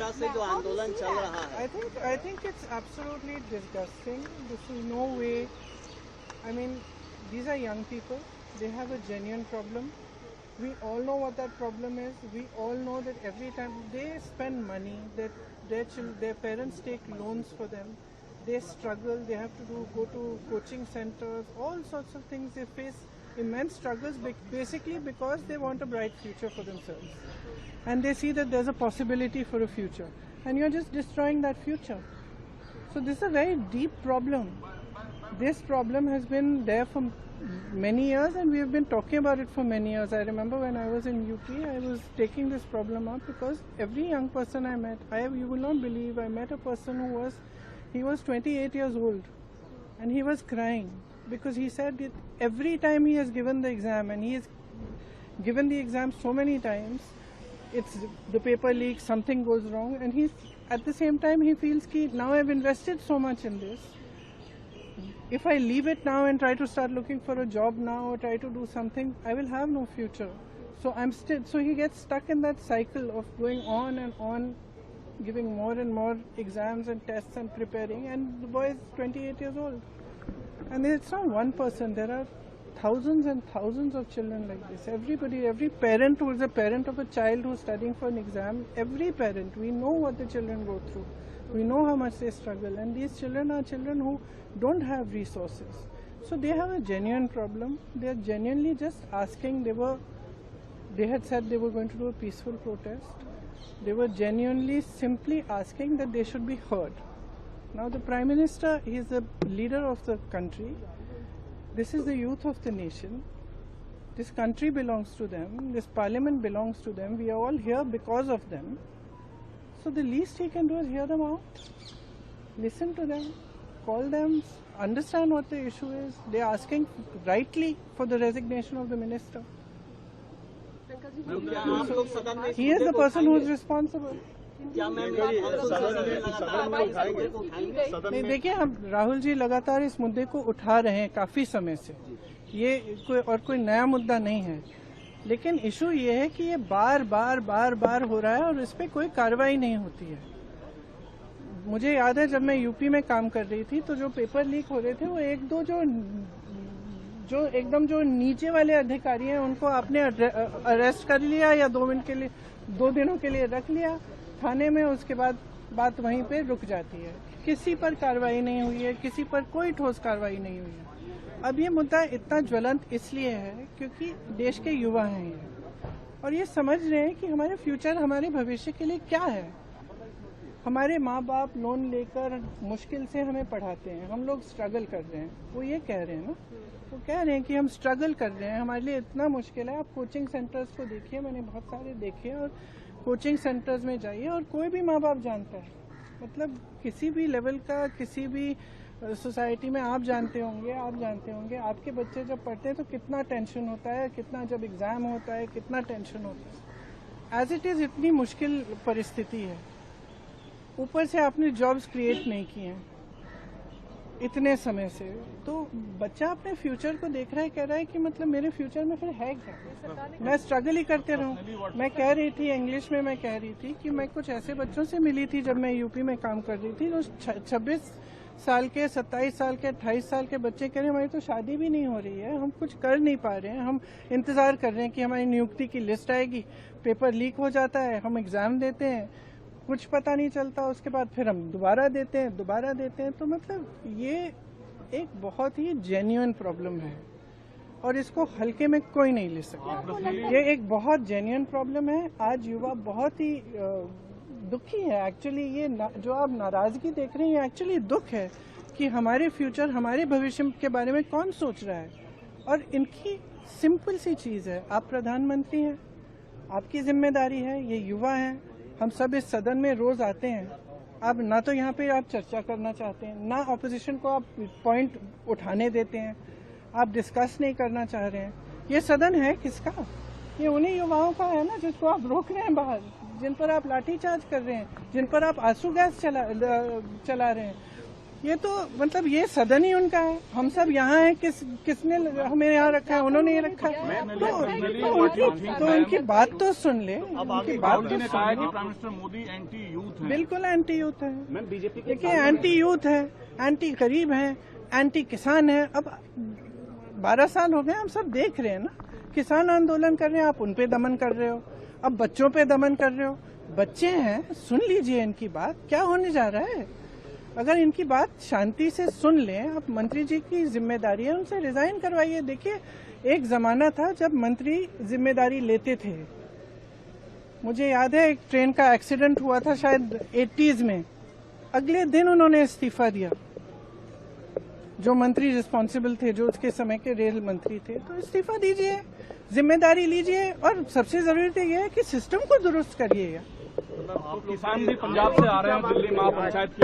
तरह से जो आंदोलन चल रहा है, I think it's absolutely disgusting. This is no way. I mean, these are young people. They have a genuine problem. We all know what that problem is. We all know that every time they spend money, that their parents take loans for them. They struggle. They have to go to coaching centers. All sorts of things. They face immense struggles, basically because they want a bright future for themselves, and they see that there's a possibility for a future, and you're just destroying that future. So this is a very deep problem. This problem has been there for many years, and we have been talking about it for many years. I remember when I was in UP, I was taking this problem up because every young person I met, you will not believe, I met a person he was 28 years old, and he was crying because he said that every time he has given the exam, and he has given the exam so many times, it's the paper leaks, something goes wrong, and he's at the same time he feels that now I've invested so much in this. If I leave it now and try to start looking for a job now or try to do something, I will have no future. So he gets stuck in that cycle of going on and on, giving more and more exams and tests and preparing, and the boy is 28 years old. And it's not one person, there are thousands and thousands of children like this. Everybody, every parent who is a parent of a child who is studying for an exam, every parent, we know what the children go through. We know how much they struggle, and these children are children who don't have resources. So they have a genuine problem. They are genuinely just asking. They had said they were going to do a peaceful protest. They were genuinely simply asking that they should be heard. Now the Prime Minister, he is the leader of the country. This is the youth of the nation. This country belongs to them. This parliament belongs to them. We are all here because of them. So the least he can do is hear them out, listen to them, call them, understand what the issue is. They are asking rightly for the resignation of the minister. So he is the person who is responsible. नहीं, देखिए, हम राहुल जी लगातार इस मुद्दे को उठा रहे हैं काफी समय से. ये कोई नया मुद्दा नहीं है, लेकिन इशू ये है कि ये बार बार हो रहा है और इस पे कोई कार्रवाई नहीं होती है. मुझे याद है जब मैं यूपी में काम कर रही थी तो जो पेपर लीक हो रहे थे वो एक दो जो एकदम जो नीचे वाले अधिकारी हैं उनको आपने अरेस्ट कर लिया या 2 दिनों के लिए रख लिया थाने में, उसके बाद बात वहीं पे रुक जाती है. किसी पर कार्रवाई नहीं हुई है, किसी पर कोई ठोस कार्रवाई नहीं हुई है. अब ये मुद्दा इतना ज्वलंत इसलिए है क्योंकि देश के युवा हैं ये, और ये समझ रहे हैं कि हमारे फ्यूचर, हमारे भविष्य के लिए क्या है. हमारे माँ बाप लोन लेकर मुश्किल से हमें पढ़ाते हैं, हम लोग स्ट्रगल कर रहे हैं. वो ये कह रहे हैं ना, वो कह रहे हैं कि हम स्ट्रगल कर रहे हैं, हमारे लिए इतना मुश्किल है. आप कोचिंग सेंटर्स को देखिए, मैंने बहुत सारे देखे, और कोचिंग सेंटर्स में जाइए और कोई भी माँ बाप जानता है, मतलब किसी भी लेवल का, किसी भी सोसाइटी में आप जानते होंगे आपके बच्चे जब पढ़ते हैं तो कितना टेंशन होता है, कितना जब एग्जाम होता है कितना टेंशन होता है. एज इट इज़ इतनी मुश्किल परिस्थिति है, ऊपर से आपने जॉब्स क्रिएट नहीं किए हैं इतने समय से, तो बच्चा अपने फ्यूचर को देख रहा है, कह रहा है कि मतलब मेरे फ्यूचर में फिर है क्या, मैं स्ट्रगल ही करते रहूं. मैं कह रही थी इंग्लिश में, मैं कह रही थी कि मैं कुछ ऐसे बच्चों से मिली थी जब मैं यूपी में काम कर रही थी, जो 26 साल के, 27 साल के, 28 साल के बच्चे कह रहे हैं हमारी तो शादी भी नहीं हो रही है, हम कुछ कर नहीं पा रहे हैं, हम इंतजार कर रहे हैं कि हमारी नियुक्ति की लिस्ट आएगी, पेपर लीक हो जाता है, हम एग्जाम देते हैं, कुछ पता नहीं चलता, उसके बाद फिर हम दोबारा देते हैं. तो मतलब ये एक बहुत ही जेन्युइन प्रॉब्लम है और इसको हल्के में कोई नहीं ले सकता. ये एक बहुत जेन्युइन प्रॉब्लम है. आज युवा बहुत ही दुखी है एक्चुअली. ये जो आप नाराजगी देख रहे हैं, एक्चुअली दुख है कि हमारे फ्यूचर, हमारे भविष्य के बारे में कौन सोच रहा है. और इनकी सिंपल सी चीज़ है, आप प्रधानमंत्री हैं, आपकी जिम्मेदारी है, ये युवा हैं, हम सब इस सदन में रोज आते हैं. आप ना तो यहाँ पे आप चर्चा करना चाहते हैं, ना ऑपोजिशन को आप पॉइंट उठाने देते हैं, आप डिस्कस नहीं करना चाह रहे हैं. ये सदन है किसका? ये उन्हीं युवाओं का है ना जिसको आप रोक रहे हैं बाहर, जिन पर आप लाठीचार्ज कर रहे हैं, जिन पर आप आंसू गैस चला रहे हैं. ये तो मतलब ये सदन ही उनका है, हम सब यहाँ हैं, किसने हमें यहाँ रखा है, उन्होंने ये रखा है, तो उनकी बात तो सुन ले। उनकी बात तो ने कहा है कि prime minister Modi anti youth है। बिल्कुल एंटी यूथ है। मैम बीजेपी के देखिए एंटी यूथ है, एंटी गरीब है, एंटी किसान है। अब 12 साल हो गए, हम सब देख रहे हैं ना, किसान आंदोलन कर रहे हैं, आप उन पे दमन कर रहे हो, अब बच्चों पे दमन कर रहे हो। बच्चे हैं, सुन लीजिए इनकी बात, क्या होने जा रहा है। अगर इनकी बात शांति से सुन लें, आप मंत्री जी की जिम्मेदारी है, उनसे रिजाइन करवाइए। देखिए एक जमाना था जब मंत्री जिम्मेदारी लेते थे। मुझे याद है एक ट्रेन का एक्सीडेंट हुआ था शायद 80s में, अगले दिन उन्होंने इस्तीफा दिया। जो मंत्री रिस्पॉन्सिबल थे, जो उसके समय के रेल मंत्री थे, तो इस्तीफा दीजिए, जिम्मेदारी लीजिए, और सबसे जरूरी तो यह है कि सिस्टम को दुरुस्त करिएगा। किसान भी पंजाब से आ रहे हैं दिल्ली महापंचायत